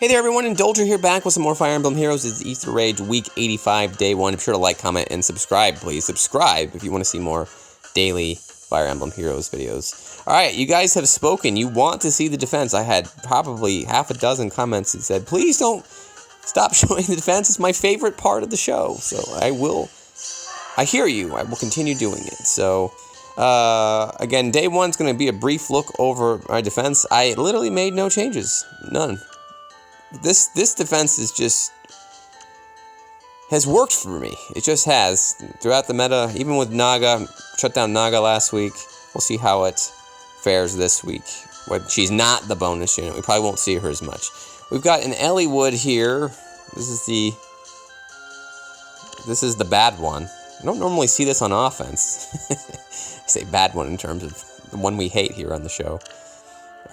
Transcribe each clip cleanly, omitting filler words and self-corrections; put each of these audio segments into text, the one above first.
Hey there everyone, Indulger here, back with some more Fire Emblem Heroes. It's Aether Raids Week 85, Day 1. Be sure to like, comment, and subscribe, please. Subscribe if you want to see more daily Fire Emblem Heroes videos. Alright, you guys have spoken. You want to see the defense. I had probably half a dozen comments that said, please don't stop showing the defense. It's my favorite part of the show. So I hear you. I will continue doing it. So, again, Day 1's going to be a brief look over my defense. I literally made no changes. None. This defense is just has worked for me. It just has throughout the meta, even with Naga. Shut down Naga last week. We'll see how it fares this week when she's not the bonus unit. We probably won't see her as much. We've got an ElibeBoi here. This is the bad one. I don't normally see this on offense. I say bad one in terms of the one we hate here on the show.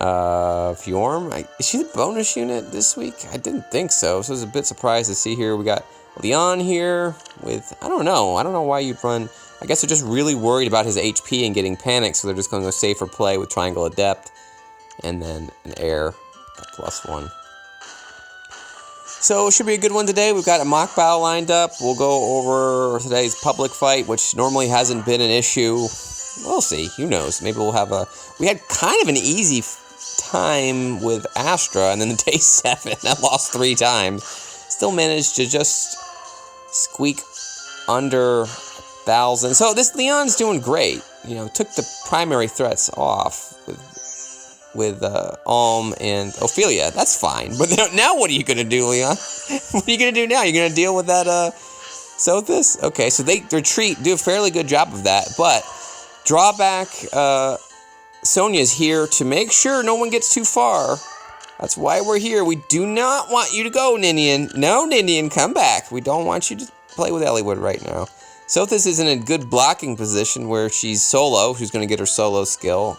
Fjorm, is she the bonus unit this week? I didn't think so, so I was a bit surprised to see here. We got Leon here with, I don't know why you'd run. I guess they're just really worried about his HP and getting panicked, so they're just going to go safer play with Triangle Adept, and then an Air at +1. So it should be a good one today. We've got a mock battle lined up. We'll go over today's public fight, which normally hasn't been an issue. We'll see. Who knows? Maybe we'll have we had kind of an easy time with Astra, and then the day 7, I lost 3 times. Still managed to just squeak under 1,000. So this Leon's doing great. You know, took the primary threats off with Alm and Ophelia. That's fine. But now what are you gonna do, Leon? What are you gonna do now? You're gonna deal with that Sothis? Okay, so they retreat, do a fairly good job of that, but drawback, Sonya's here to make sure no one gets too far. That's why we're here. We do not want you to go, Ninian. No, Ninian, come back. We don't want you to play with ElibeBoi right now. Sothis is in a good blocking position where she's solo. She's going to get her solo skill.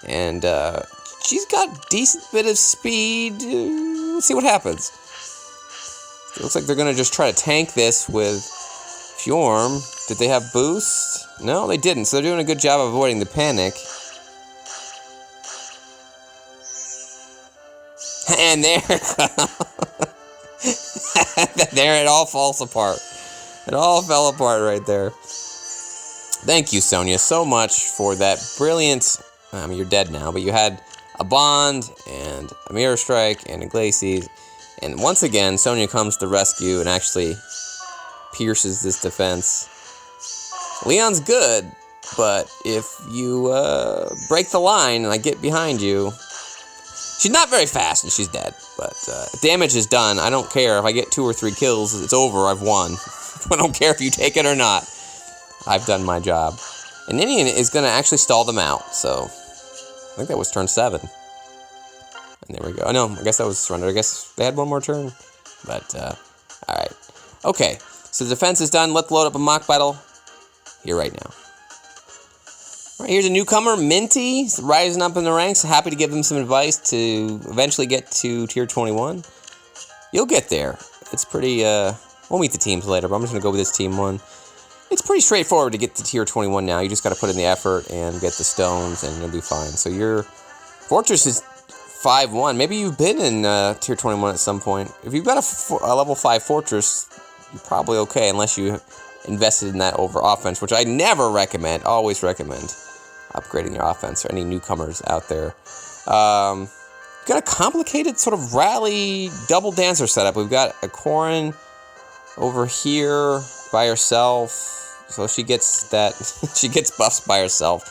And she's got decent bit of speed. Let's see what happens. It looks like they're going to just try to tank this with Fjorm. Did they have boost? No, they didn't. So they're doing a good job of avoiding the panic. And there it all falls apart. It all fell apart right there. Thank you, Sonya, so much for that brilliant... I mean, you're dead now, but you had a Bond, and a Mirror Strike, and a Glacies. And once again, Sonya comes to rescue and actually pierces this defense. Leon's good, but if you break the line and I get behind you... She's not very fast, and she's dead, but damage is done. I don't care. If I get 2 or 3 kills, it's over. I've won. I don't care if you take it or not. I've done my job. And Ninian is going to actually stall them out, so I think that was turn 7. And there we go. Oh, no, I guess that was surrender. I guess they had one more turn, but all right. Okay, so the defense is done. Let's load up a mock battle here right now. All right, here's a newcomer, Minty. He's rising up in the ranks. Happy to give them some advice to eventually get to tier 21. You'll get there. It's pretty, we'll meet the teams later, but I'm just going to go with this team 1. It's pretty straightforward to get to tier 21 now. You just got to put in the effort and get the stones, and you'll be fine. So your fortress is 5-1. Maybe you've been in tier 21 at some point. If you've got a level 5 fortress, you're probably okay, unless you invested in that over offense, which I never recommend. Always recommend upgrading your offense for any newcomers out there. Got a complicated sort of rally double dancer setup. We've got a Corrin over here by herself, so she gets that. She gets buffs by herself.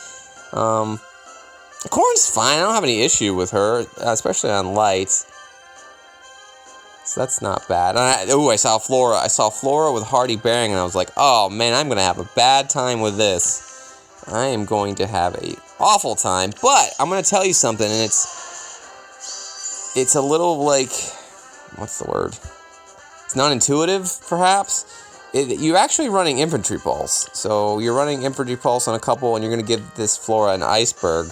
Corrin's fine. I don't have any issue with her, especially on lights. So that's not bad. I saw Flora. I saw Flora with Hardy Bearing, and I was like, oh man, I'm gonna have a bad time with this. I am going to have a awful time, but I'm going to tell you something, and it's a little like, what's the word? It's non-intuitive, perhaps. You're actually running Infantry Pulse. So you're running Infantry Pulse on a couple, and you're going to give this Flora an Iceberg,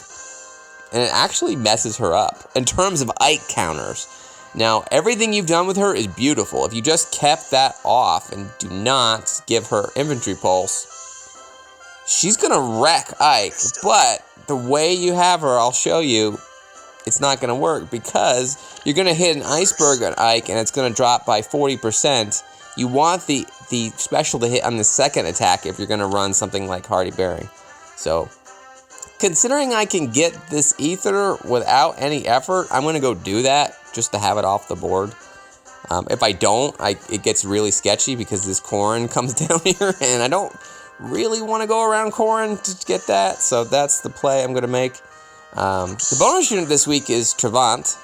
and it actually messes her up in terms of Ike counters. Now, everything you've done with her is beautiful. If you just kept that off and do not give her Infantry Pulse, she's going to wreck Ike, but the way you have her, I'll show you, it's not going to work because you're going to hit an iceberg on Ike and it's going to drop by 40%. You want the special to hit on the second attack if you're going to run something like Hardy Bearing. So, considering I can get this Aether without any effort, I'm going to go do that just to have it off the board. If I don't, it gets really sketchy because this Corrin comes down here, and I don't really want to go around Corrin to get that, so that's the play I'm going to make. The bonus unit this week is Travant,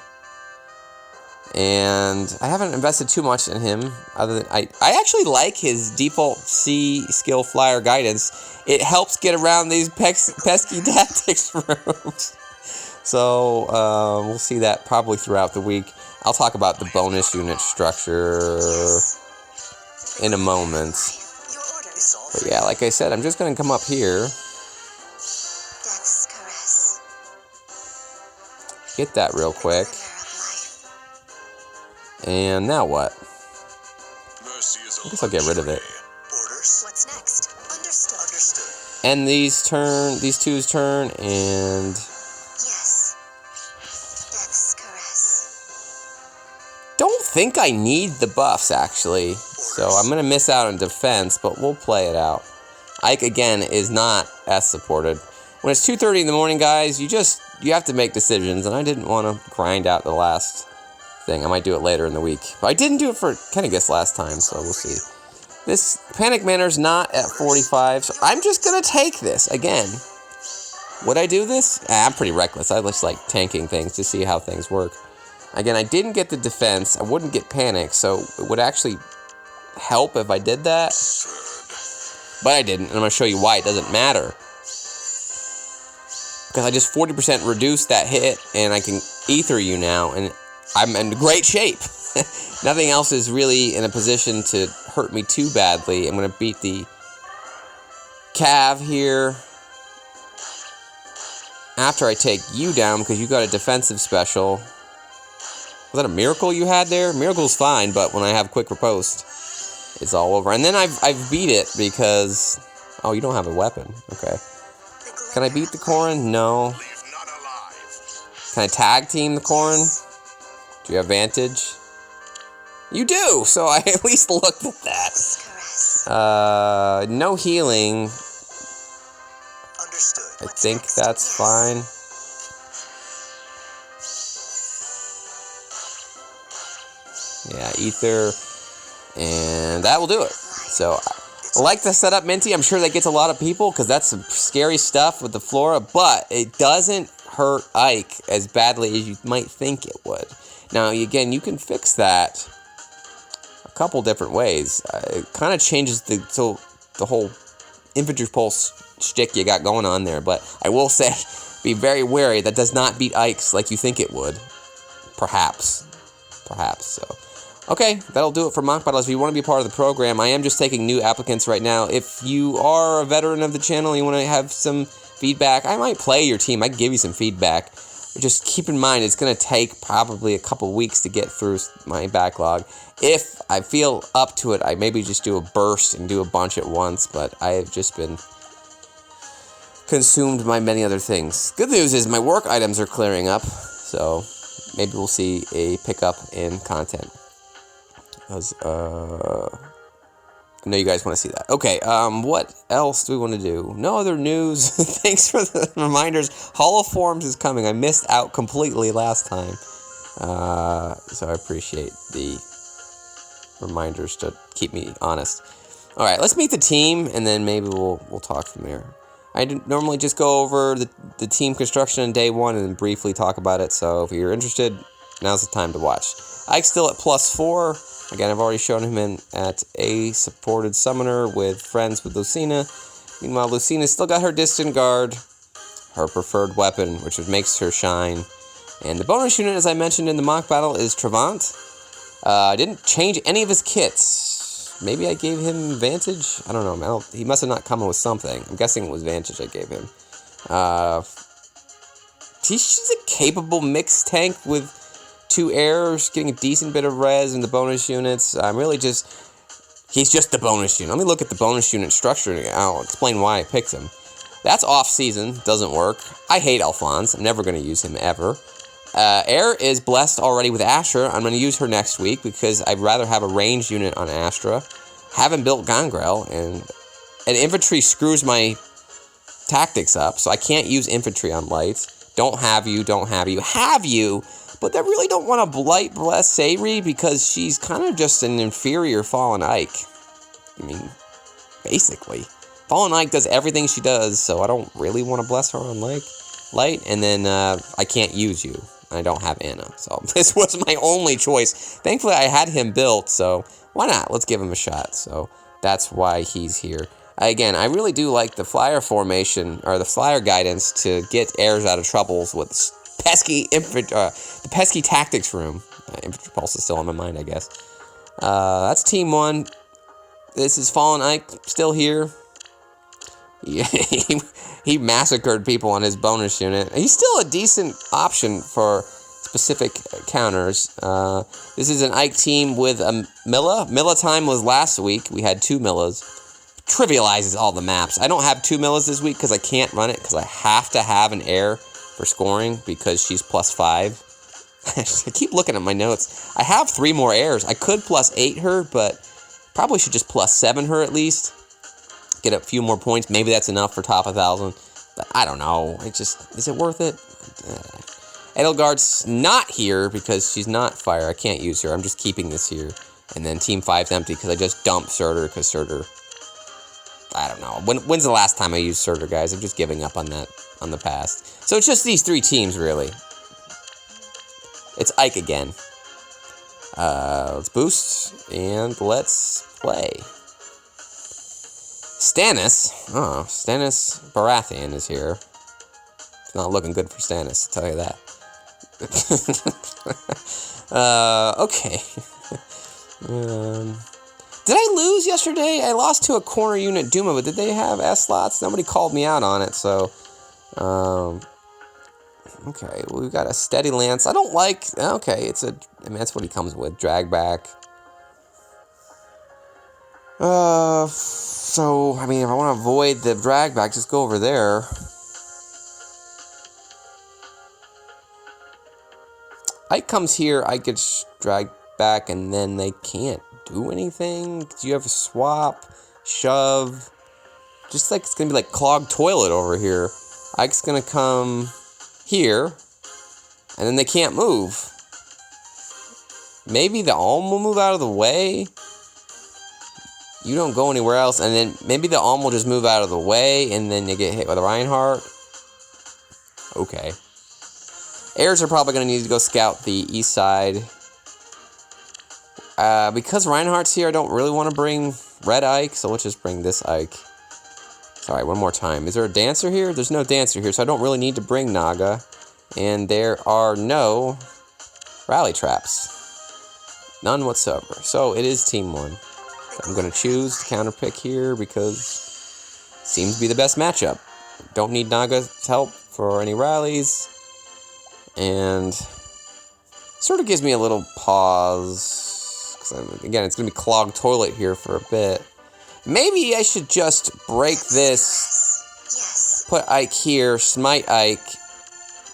and I haven't invested too much in him, other than I actually like his default C skill flyer guidance. It helps get around these pesky tactics rooms. So, we'll see that probably throughout the week. I'll talk about the bonus unit structure in a moment. But yeah, like I said, I'm just going to come up here. Get that real quick. And now what? I guess I'll get rid of it. What's next? Understood. End these two's turn, and don't think I need the buffs, actually. So I'm going to miss out on defense, but we'll play it out. Ike, again, is not as supported. When it's 2:30 in the morning, guys, you have to make decisions, and I didn't want to grind out the last thing. I might do it later in the week. But I didn't do it for Kennegus last time, so we'll see. This Panic Manor's not at 45, so I'm just going to take this. Again, would I do this? I'm pretty reckless. I just like tanking things to see how things work. Again, I didn't get the defense. I wouldn't get panic, so it would actually help if I did that. But I didn't, and I'm going to show you why it doesn't matter. Because I just 40% reduced that hit, and I can Aether you now, and I'm in great shape. Nothing else is really in a position to hurt me too badly. I'm going to beat the Cav here after I take you down, because you got a defensive special. Was that a miracle you had there? Miracle's fine, but when I have quick riposte, it's all over. And then I've beat it because... Oh, you don't have a weapon. Okay. Can I beat the Corrin? No. Can I tag team the Corrin? Do you have advantage? You do! So I at least looked at that. No healing. I think that's fine. Yeah, Aether, and that will do it. So, I like the setup, Minty. I'm sure that gets a lot of people, because that's some scary stuff with the Flora, but it doesn't hurt Ike as badly as you might think it would. Now, again, you can fix that a couple different ways. It kind of changes the whole infantry pulse shtick you got going on there, but I will say, be very wary. That does not beat Ike's like you think it would. Perhaps, so. Okay, that'll do it for mock battles. If you want to be part of the program, I am just taking new applicants right now. If you are a veteran of the channel and you want to have some feedback, I might play your team. I can give you some feedback. Just keep in mind, it's going to take probably a couple weeks to get through my backlog. If I feel up to it, I maybe just do a burst and do a bunch at once, but I have just been consumed by many other things. Good news is my work items are clearing up, so maybe we'll see a pickup in content. I know you guys want to see that. Okay, what else do we want to do? No other news. Thanks for the reminders. Hall of Forms is coming. I missed out completely last time. So I appreciate the reminders to keep me honest. All right, let's meet the team, and then maybe we'll talk from there. I normally just go over the team construction on day one and then briefly talk about it, so if you're interested, now's the time to watch. Ike's still at +4. Again, I've already shown him at a supported summoner with friends with Lucina. Meanwhile, Lucina's still got her distant guard, her preferred weapon, which makes her shine. And the bonus unit, as I mentioned in the mock battle, is Travant. I didn't change any of his kits. Maybe I gave him Vantage? I don't know. He must have not come with something. I'm guessing it was Vantage I gave him. She's a capable mixed tank with 2 airs, getting a decent bit of res in the bonus units. He's just the bonus unit. Let me look at the bonus unit structure and I'll explain why I picked him. That's off-season, doesn't work. I hate Alphonse. I'm never going to use him ever. Air is blessed already with Astra. I'm going to use her next week because I'd rather have a ranged unit on Astra. Haven't built Gangrel, and infantry screws my tactics up, so I can't use infantry on lights. Don't have you, have you, but I really don't want to light bless Sayri because she's kind of just an inferior Fallen Ike. I mean, basically. Fallen Ike does everything she does, so I don't really want to bless her on light, and then I can't use you. I don't have Anna, so this was my only choice. Thankfully, I had him built, so why not? Let's give him a shot. So that's why he's here. Again, I really do like the flyer formation, or the flyer guidance, to get heirs out of troubles with pesky the pesky tactics room. Infantry Pulse is still on my mind, I guess. That's Team 1. This is Fallen Ike, still here. He massacred people on his bonus unit. He's still a decent option for specific counters. This is an Ike team with a Milla. Milla time was last week. We had 2 Millas. Trivializes all the maps. I don't have 2 Millas this week because I can't run it because I have to have an heir for scoring because she's +5. I keep looking at my notes. I have 3 more heirs. I could +8 her, but probably should just +7 her at least. Get a few more points. Maybe that's enough for top 1,000. But I don't know. Is it worth it? Edelgard's not here because she's not fire. I can't use her. I'm just keeping this here. And then Team 5's empty because I just dumped Surtur because Surtur... I don't know. When's the last time I used Surtur, guys? I'm just giving up on that on the past. So it's just these 3 teams, really. It's Ike again. Let's boost, and let's play. Stannis. Oh, Stannis Baratheon is here. It's not looking good for Stannis, I'll tell you that. Okay. Did I lose yesterday? I lost to a corner unit Duma, but did they have S slots? Nobody called me out on it, so... okay, well, we've got a Steady Lance. I don't like... Okay, it's a... I mean, that's what he comes with. Drag back. So, I mean, if I want to avoid the drag back, just go over there. Ike comes here, Ike gets dragged back, and then they can't do anything. Do you have a swap? Shove? Just like it's going to be like clogged toilet over here. Ike's going to come here, and then they can't move. Maybe the Alm will move out of the way. You don't go anywhere else, and then maybe the Alm will just move out of the way, and then you get hit with a Reinhardt. Okay. Heirs are probably going to need to go scout the east side. Because Reinhardt's here, I don't really want to bring Red Ike, so let's just bring this Ike. Sorry, one more time. Is there a Dancer here? There's no Dancer here, so I don't really need to bring Naga. And there are no rally traps. None whatsoever. So it is Team 1. I'm going to choose the counter pick here because it seems to be the best matchup. Don't need Naga's help for any rallies. And sort of gives me a little pause. Because again, it's going to be clogged toilet here for a bit. Maybe I should just break this. Put Ike here, smite Ike,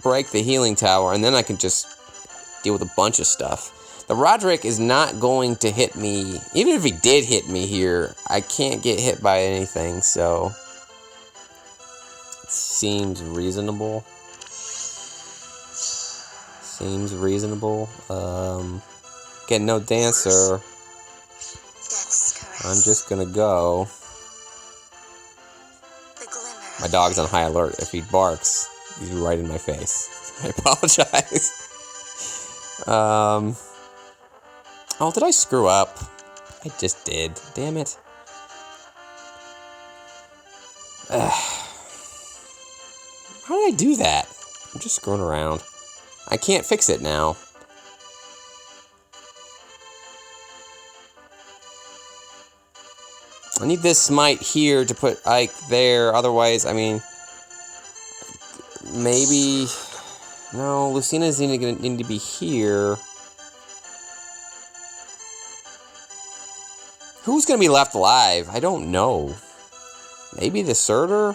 break the healing tower, and then I can just deal with a bunch of stuff. The Roderick is not going to hit me. Even if he did hit me here, I can't get hit by anything, so it seems reasonable. Seems reasonable. Again, no Dancer. I'm just gonna go. My dog's on high alert. If he barks, he's right in my face. I apologize. Oh, did I screw up? I just did. Damn it. How did I do that? I'm just screwing around. I can't fix it now. I need this smite here to put Ike there. Otherwise, I mean, maybe... No, Lucina's going to need to be here. Who's going to be left alive? I don't know. Maybe the Surtur?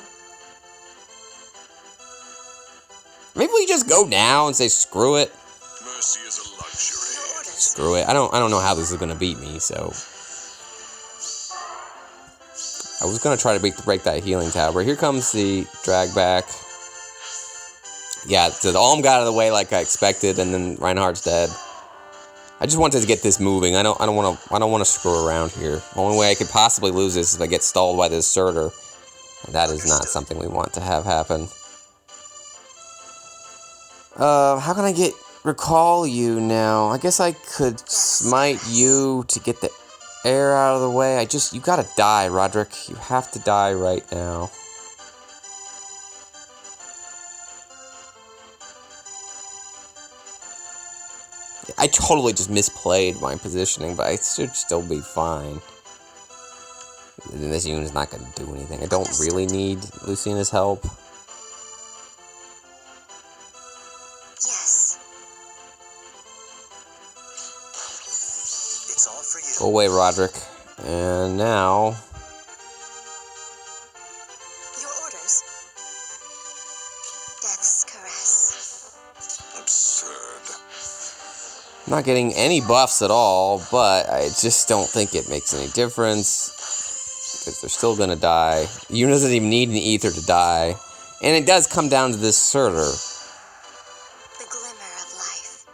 Maybe we just go now and say screw it? Mercy is a luxury. Screw it. I don't know how this is gonna beat me, so I was gonna try to break that healing tower. Here comes the drag back. Yeah, the Alm got out of the way like I expected, and then Reinhardt's dead. I just wanted to get this moving. I don't want to screw around here. The only way I could possibly lose this is if I get stalled by this Surtur. And that is not something we want to have happen. How can I recall you now? I guess I could smite you to get the air out of the way. You gotta die, Roderick. You have to die right now. I totally just misplayed my positioning, but I should still be fine. This unit's not going to do anything. I don't really need Lucien's help. Yes. It's all for you. Go away, Roderick. And now... Your orders. Death's caress. Absurd. I'm not getting any buffs at all, but I just don't think it makes any difference. Because they're still going to die. The unit doesn't even need an Aether to die. And it does come down to this Surtur. The glimmer of life.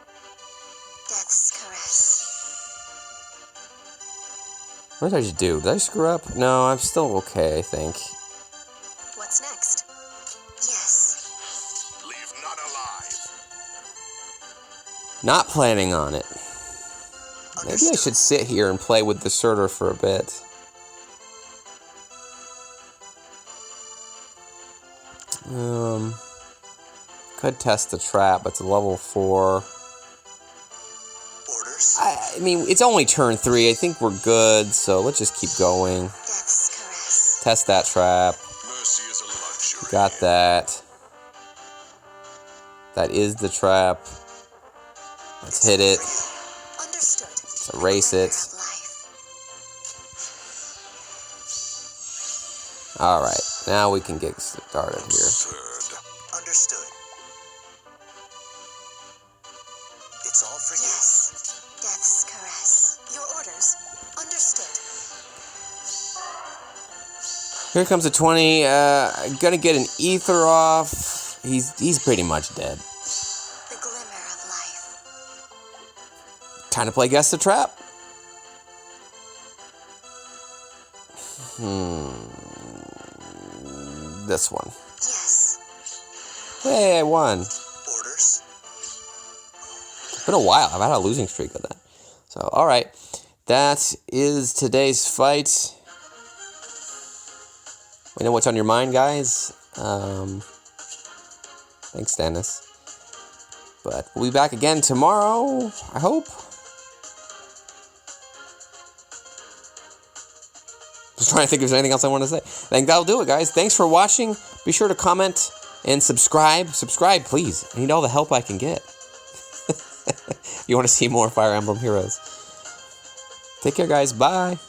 Death's caress. What did I just do? Did I screw up? No, I'm still okay, I think. What's next? Yes. Leave none alive. Not planning on it. Maybe I should sit here and play with the Surtur for a bit. Could test the trap, but it's a level 4. Orders. I mean, it's only turn 3. I think we're good, so let's just keep going. Death's caress. Test that trap. Mercy is a luxury. Got that. That is the trap. Let's hit it. Understood. Let's erase it. Alright, now we can get started here. Understood. It's all for you. Yes. Death's caress. Your orders. Understood. Here comes a 20. I'm gonna get an Aether off. He's pretty much dead. The glimmer of life. Time to play Guess the Trap. This one. Yes. Hey, I won. Orders. It's been a while. I've had a losing streak of that. So, alright. That is today's fight. We know what's on your mind, guys. Thanks, Dennis. But we'll be back again tomorrow, I hope. Just trying to think if there's anything else I want to say. I think that'll do it, guys. Thanks for watching. Be sure to comment and subscribe. Subscribe, please. I need all the help I can get. You want to see more Fire Emblem Heroes. Take care, guys. Bye.